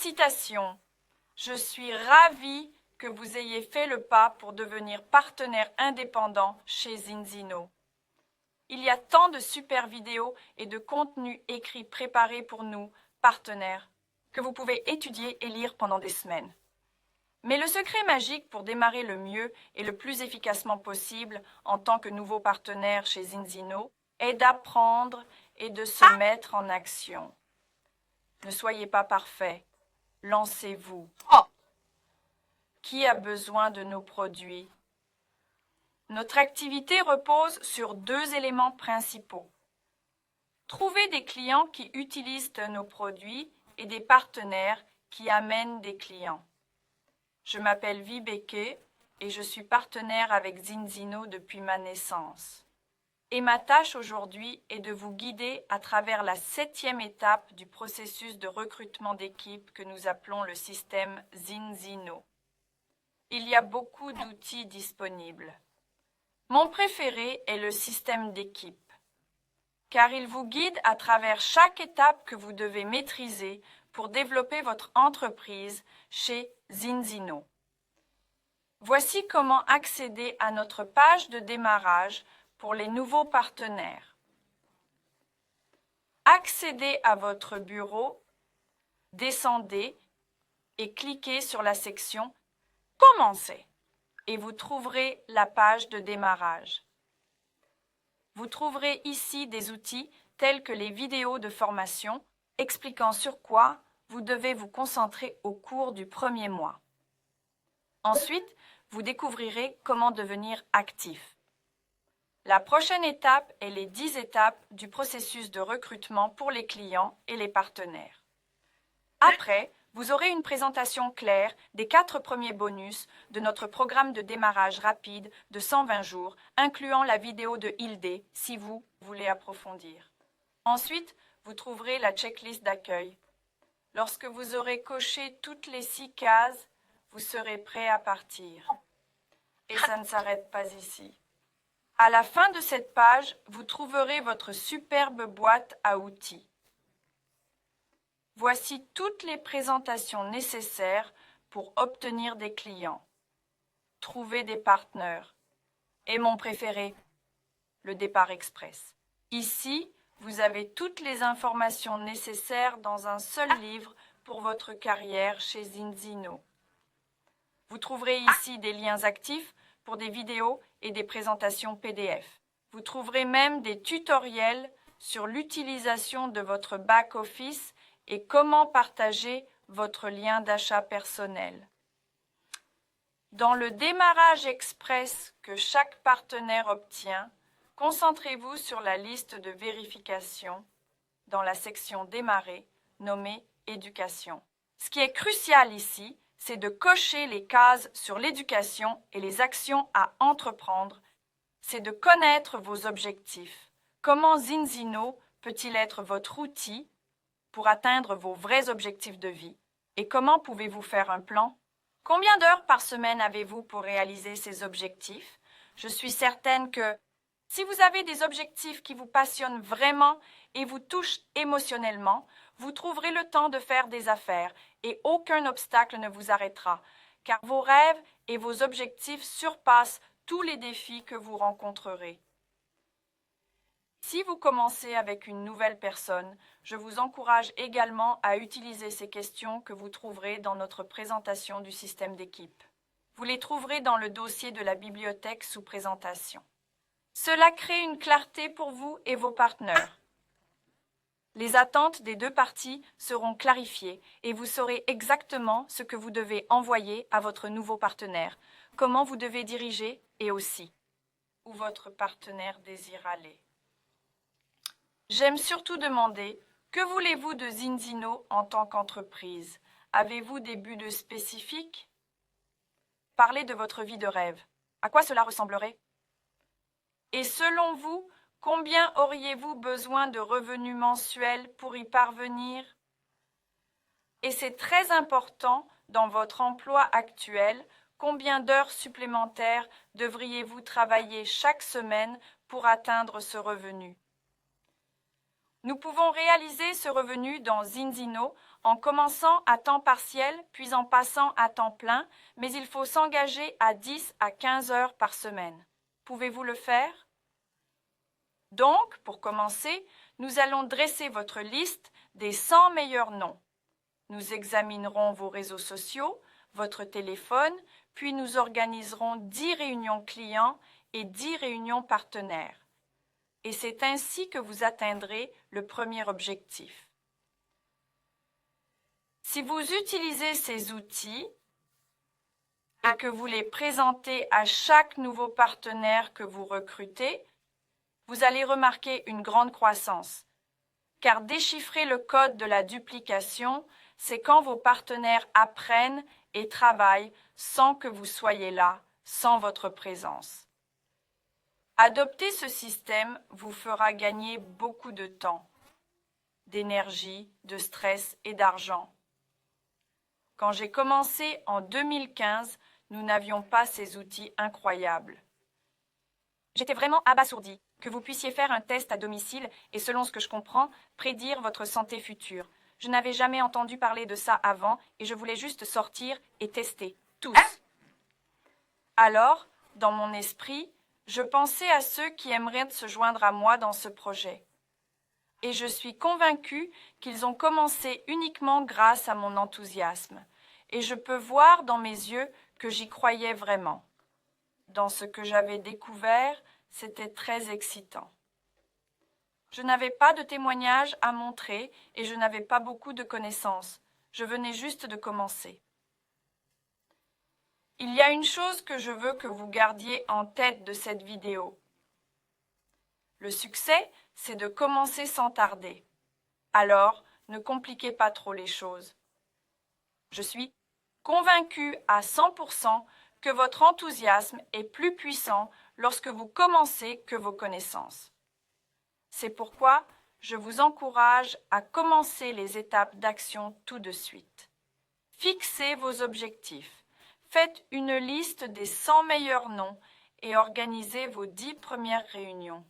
Félicitations! Je suis ravie que vous ayez fait le pas pour devenir partenaire indépendant chez Zinzino. Il y a tant de super vidéos et de contenus écrits préparés pour nous, partenaires, que vous pouvez étudier et lire pendant des semaines. Mais le secret magique pour démarrer le mieux et le plus efficacement possible en tant que nouveau partenaire chez Zinzino est d'apprendre et de se mettre en action. Ne soyez pas parfait, lancez-vous. Qui a besoin de nos produits? Notre activité repose sur 2 éléments principaux. Trouver des clients qui utilisent nos produits et des partenaires qui amènent des clients. Je m'appelle Vibeke et je suis partenaire avec Zinzino depuis ma naissance. Et ma tâche aujourd'hui est de vous guider à travers la 7e étape du processus de recrutement d'équipe que nous appelons le système Zinzino. Il y a beaucoup d'outils disponibles. Mon préféré est le système d'équipe, car il vous guide à travers chaque étape que vous devez maîtriser pour développer votre entreprise chez Zinzino. Voici comment accéder à notre page de démarrage pour les nouveaux partenaires. Accédez à votre bureau, descendez et cliquez sur la section « Commencer » et vous trouverez la page de démarrage. Vous trouverez ici des outils tels que les vidéos de formation expliquant sur quoi vous devez vous concentrer au cours du premier mois. Ensuite, vous découvrirez comment devenir actif. La prochaine étape est les 10 étapes du processus de recrutement pour les clients et les partenaires. Après, vous aurez une présentation claire des 4 premiers bonus de notre programme de démarrage rapide de 120 jours, incluant la vidéo de Hilde si vous voulez approfondir. Ensuite, vous trouverez la checklist d'accueil. Lorsque vous aurez coché toutes les 6 cases, vous serez prêt à partir. Et ça ne s'arrête pas ici. À la fin de cette page, vous trouverez votre superbe boîte à outils. Voici toutes les présentations nécessaires pour obtenir des clients, trouver des partenaires et mon préféré, le départ express. Ici, vous avez toutes les informations nécessaires dans un seul livre pour votre carrière chez Zinzino. Vous trouverez ici des liens actifs pour des vidéos et des présentations PDF. Vous trouverez même des tutoriels sur l'utilisation de votre back-office et comment partager votre lien d'achat personnel. Dans le démarrage express que chaque partenaire obtient, concentrez-vous sur la liste de vérification dans la section Démarrer, nommée Éducation. Ce qui est crucial ici, c'est de cocher les cases sur l'éducation et les actions à entreprendre. C'est de connaître vos objectifs. Comment Zinzino peut-il être votre outil pour atteindre vos vrais objectifs de vie? Et comment pouvez-vous faire un plan? Combien d'heures par semaine avez-vous pour réaliser ces objectifs? Je suis certaine que si vous avez des objectifs qui vous passionnent vraiment et vous touchent émotionnellement, vous trouverez le temps de faire des affaires et aucun obstacle ne vous arrêtera, car vos rêves et vos objectifs surpassent tous les défis que vous rencontrerez. Si vous commencez avec une nouvelle personne, je vous encourage également à utiliser ces questions que vous trouverez dans notre présentation du système d'équipe. Vous les trouverez dans le dossier de la bibliothèque sous présentation. Cela crée une clarté pour vous et vos partenaires. Les attentes des 2 parties seront clarifiées et vous saurez exactement ce que vous devez envoyer à votre nouveau partenaire, comment vous devez diriger et aussi où votre partenaire désire aller. J'aime surtout demander, que voulez-vous de Zinzino en tant qu'entreprise? Avez-vous des buts spécifiques? Parlez de votre vie de rêve. À quoi cela ressemblerait? Et selon vous, combien auriez-vous besoin de revenus mensuels pour y parvenir? Et c'est très important, dans votre emploi actuel, combien d'heures supplémentaires devriez-vous travailler chaque semaine pour atteindre ce revenu? Nous pouvons réaliser ce revenu dans Zinzino en commençant à temps partiel, puis en passant à temps plein, mais il faut s'engager à 10 à 15 heures par semaine. Pouvez-vous le faire? Donc, pour commencer, nous allons dresser votre liste des 100 meilleurs noms. Nous examinerons vos réseaux sociaux, votre téléphone, puis nous organiserons 10 réunions clients et 10 réunions partenaires. Et c'est ainsi que vous atteindrez le premier objectif. Si vous utilisez ces outils et que vous les présentez à chaque nouveau partenaire que vous recrutez, vous allez remarquer une grande croissance. Car déchiffrer le code de la duplication, c'est quand vos partenaires apprennent et travaillent sans que vous soyez là, sans votre présence. Adopter ce système vous fera gagner beaucoup de temps, d'énergie, de stress et d'argent. Quand j'ai commencé en 2015, nous n'avions pas ces outils incroyables. J'étais vraiment abasourdie que vous puissiez faire un test à domicile et, selon ce que je comprends, prédire votre santé future. Je n'avais jamais entendu parler de ça avant et je voulais juste sortir et tester, tous. Alors, dans mon esprit, je pensais à ceux qui aimeraient se joindre à moi dans ce projet. Et je suis convaincue qu'ils ont commencé uniquement grâce à mon enthousiasme. Et je peux voir dans mes yeux que j'y croyais vraiment. Dans ce que j'avais découvert, c'était très excitant. Je n'avais pas de témoignages à montrer et je n'avais pas beaucoup de connaissances. Je venais juste de commencer. Il y a une chose que je veux que vous gardiez en tête de cette vidéo. Le succès, c'est de commencer sans tarder. Alors, ne compliquez pas trop les choses. Je suis convaincue à 100% que votre enthousiasme est plus puissant lorsque vous commencez que vos connaissances. C'est pourquoi je vous encourage à commencer les étapes d'action tout de suite. Fixez vos objectifs. Faites une liste des 100 meilleurs noms et organisez vos 10 premières réunions.